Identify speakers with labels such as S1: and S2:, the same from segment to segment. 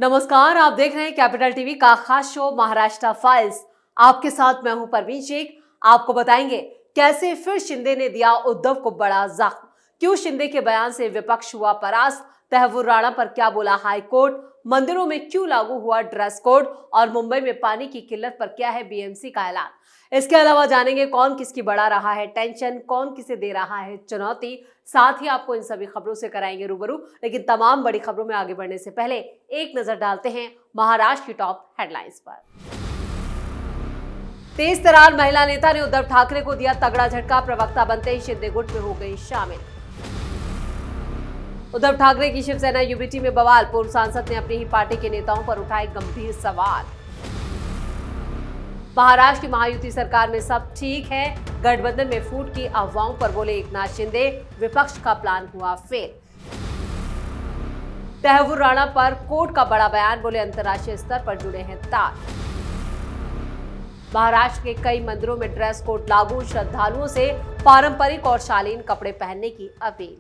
S1: नमस्कार, आप देख रहे हैं कैपिटल टीवी का खास शो महाराष्ट्र फाइल्स। आपके साथ मैं हूं परवीन शेख। आपको बताएंगे कैसे फिर शिंदे ने दिया उद्धव को बड़ा जख्म, क्यों शिंदे के बयान से विपक्ष हुआ परास्त, तहव्वुर राणा पर क्या बोला हाईकोर्ट, मंदिरों में क्यों लागू हुआ ड्रेस कोड और मुंबई में पानी की किल्लत पर क्या है बीएमसी का ऐलान। इसके अलावा जानेंगे कौन किसकी बढ़ा रहा है टेंशन, कौन किसे दे रहा है चुनौती। साथ ही आपको इन सभी खबरों से कराएंगे रूबरू। लेकिन तमाम बड़ी खबरों में आगे बढ़ने से पहले एक नजर डालते हैं महाराष्ट्र की टॉप हेडलाइंस पर। तेज तर्रार महिला नेता ने उद्धव ठाकरे को दिया तगड़ा झटका, प्रवक्ता बनते ही शिंदे गुट में हो गई शामिल। उद्धव ठाकरे की शिवसेना यूबीटी में बवाल, पूर्व सांसद ने अपनी ही पार्टी के नेताओं पर उठाए गंभीर सवाल। महाराष्ट्र की महायुति सरकार में सब ठीक है, गठबंधन में फूट की अफवाहों पर बोले एकनाथ शिंदे, विपक्ष का प्लान हुआ फेल। तहव्वुर राणा पर कोर्ट का बड़ा बयान, बोले अंतर्राष्ट्रीय स्तर पर जुड़े हैं तार। महाराष्ट्र के कई मंदिरों में ड्रेस कोड लागू, श्रद्धालुओं से पारंपरिक और शालीन कपड़े पहनने की अपील।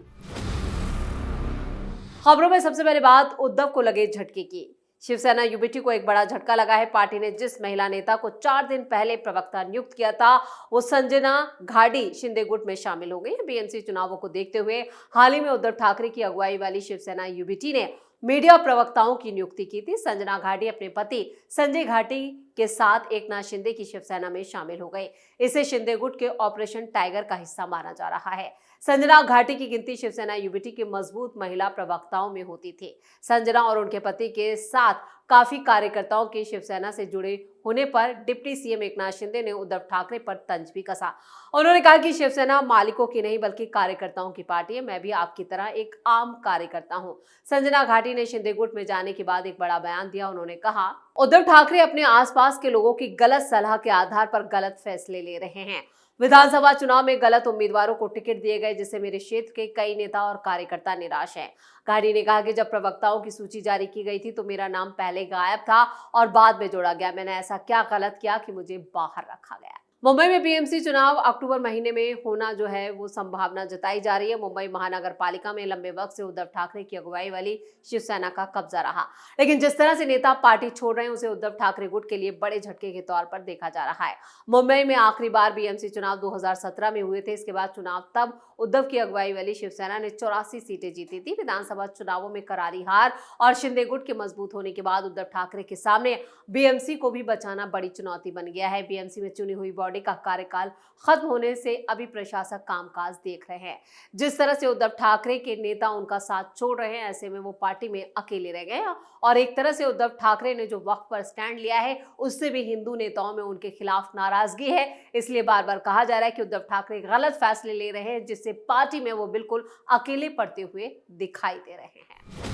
S1: खबरों में सबसे पहले बात उद्धव को लगे झटके की। शिवसेना यूबीटी को एक बड़ा झटका लगा है। पार्टी ने जिस महिला नेता को 4 दिन पहले प्रवक्ता नियुक्त किया था, वो संजना घाटी शिंदे गुट में शामिल हो गई है। बीएमसी चुनावों को देखते हुए हाल ही में उद्धव ठाकरे की अगुवाई वाली शिवसेना यूबीटी ने मीडिया प्रवक्ताओं की नियुक्ति की थी। संजना घाटी अपने पति संजय घाटी के साथ एकनाथ शिंदे की शिवसेना में शामिल हो गए। इसे शिंदे गुट के ऑपरेशन टाइगर का हिस्सा माना जा रहा है। संजना घाटी की गिनती शिवसेना यूबीटी के मजबूत महिला प्रवक्ताओं में होती थी। संजना और उनके पति के साथ काफी कार्यकर्ताओं के शिवसेना से जुड़े होने पर डिप्टी सीएम एकनाथ शिंदे ने उद्धव ठाकरे पर तंज भी कसा। उन्होंने कहा कि शिवसेना मालिकों की नहीं बल्कि कार्यकर्ताओं की पार्टी है, मैं भी आपकी तरह एक आम कार्यकर्ता हूं। संजना घाटी ने शिंदे गुट में जाने के बाद एक बड़ा बयान दिया। उन्होंने कहा, उद्धव ठाकरे अपने आसपास के लोगों की गलत सलाह के आधार पर गलत फैसले ले रहे हैं। विधानसभा चुनाव में गलत उम्मीदवारों को टिकट दिए गए, जिससे मेरे क्षेत्र के कई नेता और कार्यकर्ता निराश हैं। घाटी ने कहा कि जब प्रवक्ताओं की सूची जारी की गई थी तो मेरा नाम पहले गायब था और बाद में जोड़ा गया। मैंने ऐसा क्या गलत किया कि मुझे बाहर रखा गया। मुंबई में बीएमसी चुनाव अक्टूबर महीने में होना जो है वो संभावना जताई जा रही है। मुंबई महानगर पालिका में लंबे वक्त से उद्धव ठाकरे की अगुवाई वाली शिवसेना का कब्जा रहा, लेकिन जिस तरह से नेता पार्टी छोड़ रहे हैं उसे उद्धव ठाकरे गुट के लिए बड़े झटके के तौर पर देखा जा रहा है। मुंबई में आखिरी बार बीएमसी चुनाव 2017 में हुए थे। इसके बाद चुनाव तब उद्धव की अगुवाई वाली शिवसेना ने 84 सीटें जीती थी। विधानसभा चुनावों में करारी हार और शिंदे गुट के मजबूत होने के बाद उद्धव ठाकरे के सामने बीएमसी को भी बचाना बड़ी चुनौती बन गया है। बीएमसी में चुनी हुई बॉडी का कार्यकाल खत्म होने से अभी प्रशासक कामकाज देख रहे हैं। जिस तरह से उद्धव ठाकरे के नेता उनका साथ छोड़ रहे हैं, ऐसे में वो पार्टी में अकेले रह गए और एक तरह से उद्धव ठाकरे ने जो वक्त पर स्टैंड लिया है उससे भी हिंदू नेताओं में उनके खिलाफ नाराजगी है। इसलिए बार बार कहा जा रहा है कि उद्धव ठाकरे गलत फैसले ले रहे हैं, जिससे पार्टी में वो बिल्कुल अकेले पड़ते हुए दिखाई दे रहे हैं।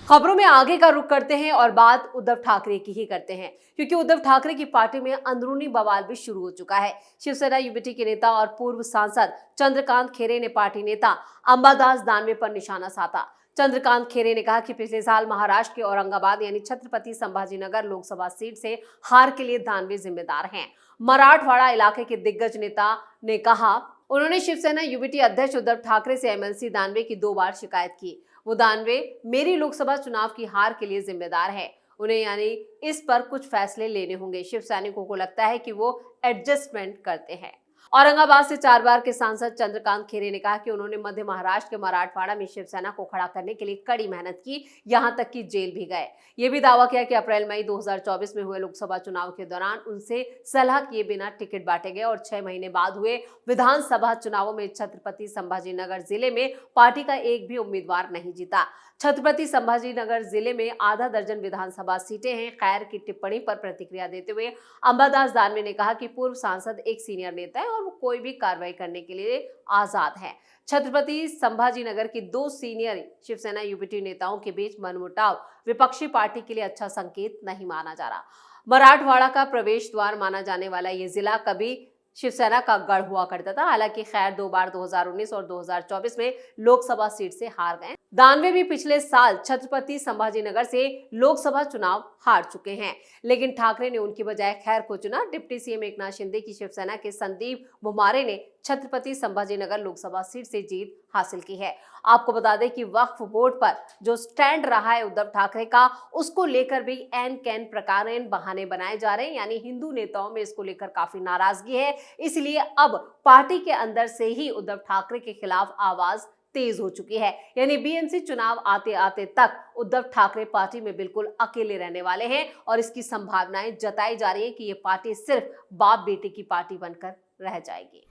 S1: खबरों में आगे का रुख करते हैं और बात उद्धव ठाकरे की ही करते हैं, क्योंकि उद्धव ठाकरे की पार्टी में अंदरूनी बवाल भी शुरू हो चुका है। शिवसेना यूबीटी के नेता और पूर्व सांसद चंद्रकांत खैरे ने पार्टी नेता अंबादास दानवे पर निशाना साधा। चंद्रकांत खैरे ने कहा कि पिछले साल महाराष्ट्र के औरंगाबाद यानी छत्रपति संभाजीनगर लोकसभा सीट से हार के लिए दानवे जिम्मेदार हैं। मराठवाड़ा इलाके के दिग्गज नेता ने कहा, उन्होंने शिवसेना यूबीटी अध्यक्ष उद्धव ठाकरे से एमएलसी दानवे की 2 बार शिकायत की। वो दानवे मेरी लोकसभा चुनाव की हार के लिए जिम्मेदार है, उन्हें यानी इस पर कुछ फैसले लेने होंगे। शिव सैनिकों को लगता है कि वो एडजस्टमेंट करते हैं। औरंगाबाद से 4 बार के सांसद चंद्रकांत खैरे ने कहा कि उन्होंने मध्य महाराष्ट्र के मराठवाड़ा में शिवसेना को खड़ा करने के लिए कड़ी मेहनत की, यहां तक कि जेल भी गए। ये भी दावा किया कि अप्रैल मई 2024 में हुए लोकसभा चुनाव के दौरान उनसे सलाह किए बिना टिकट बांटे गए और 6 महीने बाद हुए विधानसभा चुनावों में छत्रपति संभाजीनगर जिले में पार्टी का एक भी उम्मीदवार नहीं जीता। छत्रपति संभाजीनगर जिले में आधा दर्जन विधानसभा सीटें हैं। खैर की टिप्पणी पर प्रतिक्रिया देते हुए अंबादास दानवे ने कहा कि पूर्व सांसद एक सीनियर नेता है और वो कोई भी कार्रवाई करने के लिए आजाद है। छत्रपति संभाजीनगर की 2 सीनियर शिवसेना यूबीटी नेताओं के बीच मनमुटाव विपक्षी पार्टी के लिए अच्छा संकेत नहीं माना जा रहा। मराठवाड़ा का प्रवेश द्वार माना जाने वाला ये जिला कभी शिवसेना का गढ़ हुआ करता था। हालांकि खैर 2 बार 2019 और 2024 में लोकसभा सीट से हार गए। दानवे भी पिछले साल छत्रपति संभाजीनगर से लोकसभा चुनाव हार चुके हैं, लेकिन ठाकरे ने उनकी बजाय खैर को चुना। डिप्टी सीएम एकनाथ शिंदे की शिवसेना के संदीप बुमारे ने छत्रपति संभाजीनगर लोकसभा सीट से जीत हासिल की है। आपको बता दें कि वक्फ बोर्ड पर जो स्टैंड रहा है उद्धव ठाकरे का, उसको लेकर भी एन कैन प्रकारेण बहाने बनाए जा रहे हैं, यानी हिंदू नेताओं में इसको लेकर काफी नाराजगी है। इसलिए अब पार्टी के अंदर से ही उद्धव ठाकरे के खिलाफ आवाज तेज हो चुकी है, यानी बीएमसी चुनाव आते आते तक उद्धव ठाकरे पार्टी में बिल्कुल अकेले रहने वाले हैं और इसकी संभावनाएं जताई जा रही है कि ये पार्टी सिर्फ बाप बेटे की पार्टी बनकर रह जाएगी।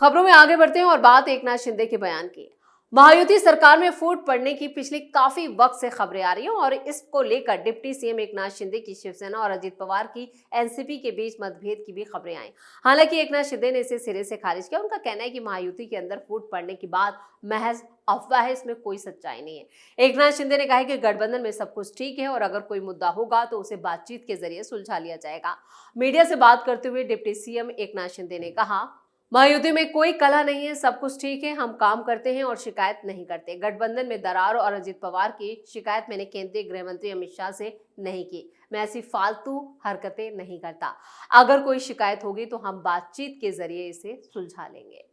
S1: खबरों में आगे बढ़ते हैं और बात एकनाथ शिंदे के बयान की। महायुति सरकार में फूट पड़ने की पिछले काफी वक्त से खबरें आ रही हैं और इसको लेकर डिप्टी सीएम एकनाथ शिंदे की शिवसेना और अजित पवार की एनसीपी के बीच मतभेद की भी खबरें आई। हालांकि एकनाथ शिंदे ने इसे सिरे से खारिज किया। उनका कहना है कि महायुति के अंदर फूट पड़ने की बात महज अफवाह है, इसमें कोई सच्चाई नहीं है। एकनाथ शिंदे ने कहा है कि गठबंधन में सब कुछ ठीक है और अगर कोई मुद्दा होगा तो उसे बातचीत के जरिए सुलझा लिया जाएगा। मीडिया से बात करते हुए डिप्टी सीएम एकनाथ शिंदे ने कहा, महायुति में कोई कलह नहीं है, सब कुछ ठीक है, हम काम करते हैं और शिकायत नहीं करते। गठबंधन में दरार और अजित पवार की शिकायत मैंने केंद्रीय गृह मंत्री अमित शाह से नहीं की। मैं ऐसी फालतू हरकतें नहीं करता। अगर कोई शिकायत होगी तो हम बातचीत के जरिए इसे सुलझा लेंगे।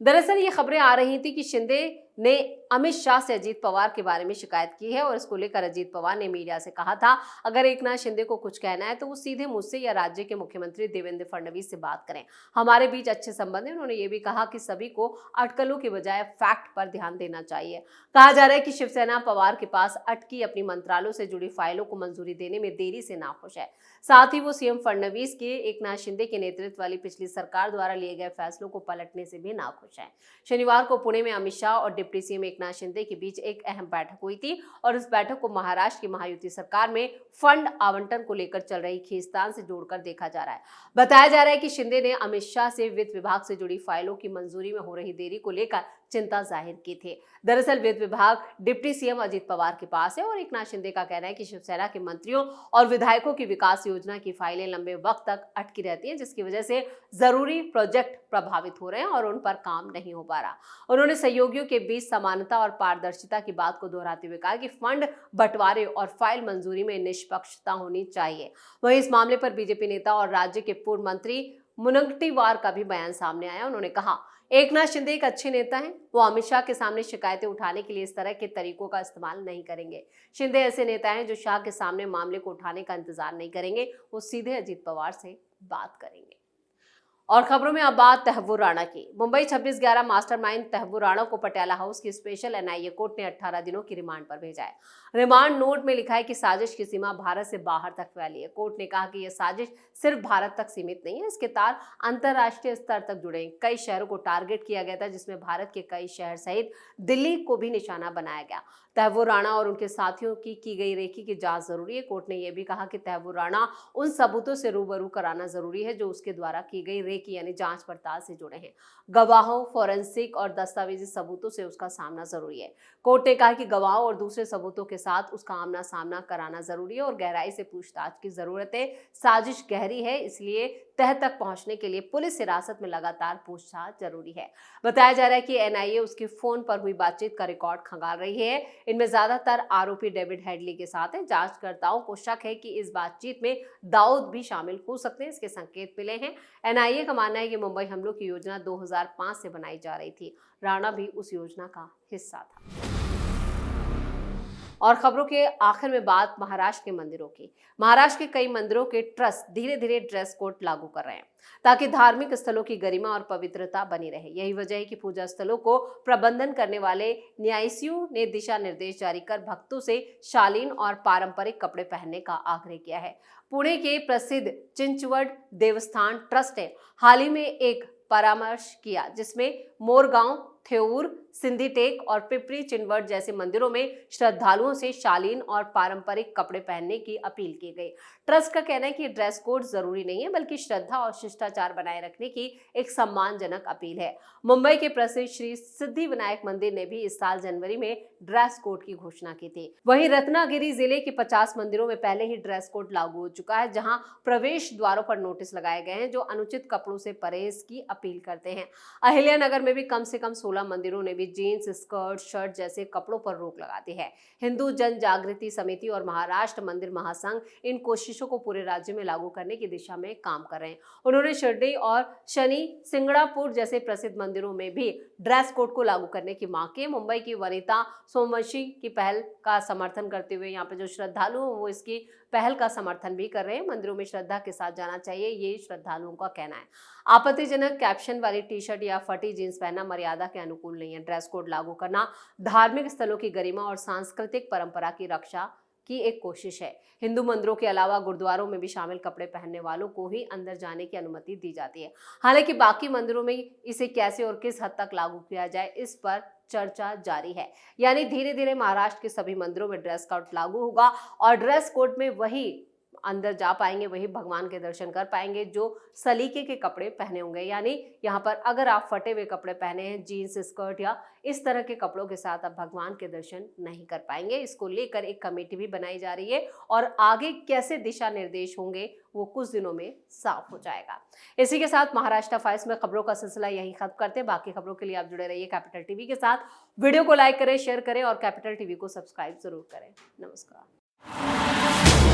S1: दरअसल ये खबरें आ रही थी कि शिंदे ने अमित शाह से अजीत पवार के बारे में शिकायत की है और इसको लेकर अजीत पवार ने मीडिया से कहा था, अगर एकनाथ शिंदे को कुछ कहना है तो वो सीधे मुझसे या राज्य के मुख्यमंत्री देवेंद्र फडणवीस से बात करें। हमारे बीच अच्छे संबंध हैं। उन्होंने ये भी कहा कि सभी को अटकलों के बजाय फैक्ट पर ध्यान देना चाहिए। कहा जा रहा है कि शिवसेना पवार के पास अटकी अपनी मंत्रालयों से जुड़ी फाइलों को मंजूरी देने में देरी से नाखुश है। साथ ही वो सीएम फडणवीस के एकनाथ शिंदे के नेतृत्व वाली पिछली सरकार द्वारा लिए गए फैसलों को पलटने से भी नाखुश है। शनिवार को पुणे में अमित शाह और डिप्टी सीएम एकनाथ शिंदे के बीच एक अहम बैठक हुई थी और इस बैठक को महाराष्ट्र की महायुति सरकार में फंड आवंटन को लेकर चल रही खींचतान से जोड़कर देखा जा रहा है। बताया जा रहा है कि शिंदे ने अमित शाह से वित्त विभाग से जुड़ी फाइलों की मंजूरी में हो रही देरी को लेकर चिंता जाहिर की थी। दरअसल वित्त विभाग डिप्टी सीएम अजित पवार के पास है और एकनाथ शिंदे का कहना है कि शिवसेना के मंत्रियों और विधायकों की विकास योजना की फाइलें लंबे वक्त तक अटकी रहती हैं, जिसकी वजह से जरूरी प्रोजेक्ट प्रभावित हो रहे हैं और उन पर काम नहीं हो पा रहा। उन्होंने सहयोगियों के बीच समानता और पारदर्शिता की बात को दोहराते हुए कहा कि फंड बंटवारे और फाइल मंजूरी में निष्पक्षता होनी चाहिए। वहीं इस मामले पर बीजेपी नेता और राज्य के पूर्व मंत्री मुनगंटीवार का भी बयान सामने आया। उन्होंने कहा, एकनाथ शिंदे एक अच्छे नेता हैं। वो अमित शाह के सामने शिकायतें उठाने के लिए इस तरह के तरीकों का इस्तेमाल नहीं करेंगे। शिंदे ऐसे नेता हैं जो शाह के सामने मामले को उठाने का इंतजार नहीं करेंगे, वो सीधे अजित पवार से बात करेंगे। और खबरों में अब बात तहव्वुर राणा की। मुंबई 26/11 मास्टरमाइंड तहव्वुर राणा को पटियाला हाउस की स्पेशल एनआईए कोर्ट ने 18 दिनों की रिमांड पर भेजा है। रिमांड नोट में लिखा है कि साजिश की सीमा भारत से बाहर तक फैली है। कोर्ट ने कहा कि यह साजिश सिर्फ भारत तक सीमित नहीं है, इसके तार अंतर्राष्ट्रीय स्तर तक जुड़े हैं। कई शहरों को टारगेट किया गया था, जिसमें भारत के कई शहर सहित दिल्ली को भी निशाना बनाया गया। तहव्वुर राणा और उनके साथियों की गई रेकी की जांच जरूरी है। कोर्ट ने यह भी कहा कि तहव्वुर राणा उन सबूतों से रूबरू कराना जरूरी है जो उसके द्वारा की गई रेकी यानी जांच पड़ताल से जुड़े हैं। गवाहों, फोरेंसिक और दस्तावेजी सबूतों से उसका सामना जरूरी है। कोर्ट ने कहा कि गवाहों और दूसरे सबूतों के साथ उसका आमना सामना कराना जरूरी है और गहराई से पूछताछ की जरूरत है। साजिश गहरी है, इसलिए तह तक पहुंचने के लिए पुलिस हिरासत में लगातार पूछताछ जरूरी है। बताया जा रहा है कि एनआईए उसके फोन पर हुई बातचीत का रिकॉर्ड खंगाल रही है। इनमें ज्यादातर आरोपी डेविड हेडली के साथ है। जांचकर्ताओं को शक है कि इस बातचीत में दाऊद भी शामिल हो सकते हैं, इसके संकेत मिले हैं। एनआईए का मानना है कि मुंबई हमलों की योजना 2005 से बनाई जा रही थी। राणा भी उस योजना का हिस्सा था। और खबरों के आखिर में बात महाराष्ट्र के मंदिरों की। महाराष्ट्र के कई मंदिरों के ट्रस्ट धीरे धीरे ड्रेस कोड लागू कर रहे हैं ताकि धार्मिक स्थलों की गरिमा और पवित्रता बनी रहे। यही वजह है कि पूजा स्थलों को प्रबंधन करने वाले न्यायियों ने दिशा निर्देश जारी कर भक्तों से शालीन और पारंपरिक कपड़े पहनने का आग्रह किया है। पुणे के प्रसिद्ध चिंचवड देवस्थान ट्रस्ट ने हाल ही में एक परामर्श किया जिसमें मोरगांव, थेऊर, सिंधीटेक और पिपरी चिनवड जैसे मंदिरों में श्रद्धालुओं से शालीन और पारंपरिक कपड़े पहनने की अपील की गई। ट्रस्ट का कहना है कि ड्रेस कोड जरूरी नहीं है, बल्कि श्रद्धा और शिष्टाचार बनाए रखने की एक सम्मानजनक अपील है। मुंबई के प्रसिद्ध श्री सिद्धिविनायक मंदिर ने भी इस साल जनवरी में ड्रेस कोड की घोषणा की थी। वहीं रत्नागिरी जिले के 50 मंदिरों में पहले ही ड्रेस कोड लागू हो चुका है, जहां प्रवेश द्वारों पर नोटिस लगाए गए हैं जो अनुचित कपड़ों से परहेज की अपील करते हैं। अहिल्यानगर में भी कम से कम 16 मंदिरों ने भी हुए जीन्स, स्कर्ट, शर्ट जैसे कपड़ों पर रोक लगाती है। हिंदू जन जागृति समिति और महाराष्ट्र मंदिर महासंघ इन कोशिशों को पूरे राज्य में लागू करने की दिशा में काम कर रहे हैं। उन्होंने शिरडी और शनि सिंगणापुर जैसे प्रसिद्ध मंदिरों में भी ड्रेस कोड को लागू करने की मांग की। मुंबई की वनिता सोमवंशी की पहल का समर्थन करते हुए यहाँ पे जो श्रद्धालु हैं वो इसकी पहल का समर्थन भी कर रहे हैं। मंदिरों में श्रद्धा के साथ जाना चाहिए, ये श्रद्धालुओं का कहना है। आपत्तिजनक कैप्शन वाली टी-शर्ट या फटी जींस पहनना मर्यादा के अनुकूल नहीं है। ड्रेस कोड लागू करना धार्मिक स्थलों की गरिमा और सांस्कृतिक परंपरा की रक्षा की एक कोशिश है। हिंदू मंदिरों के अलावा गुरुद्वारों में भी शामिल कपड़े पहनने वालों को ही अंदर जाने की अनुमति दी जाती है। हालांकि बाकी मंदिरों में इसे कैसे और किस हद तक लागू किया जाए, इस पर चर्चा जारी है। यानी धीरे धीरे महाराष्ट्र के सभी मंदिरों में ड्रेस कोड लागू होगा और ड्रेस कोड में वही अंदर जा पाएंगे, वही भगवान के दर्शन कर पाएंगे जो सलीके के कपड़े पहने होंगे। यानी यहाँ पर अगर आप फटे हुए कपड़े पहने हैं, जीन्स, स्कर्ट या इस तरह के कपड़ों के साथ आप भगवान के दर्शन नहीं कर पाएंगे। इसको लेकर एक कमेटी भी बनाई जा रही है और आगे कैसे दिशा निर्देश होंगे वो कुछ दिनों में साफ हो जाएगा। इसी के साथ महाराष्ट्र फाइल्स में खबरों का सिलसिला यही खत्म करते हैं। बाकी खबरों के लिए आप जुड़े रहिए कैपिटल टीवी के साथ। वीडियो को लाइक करें, शेयर करें और कैपिटल टीवी को सब्सक्राइब जरूर करें। नमस्कार।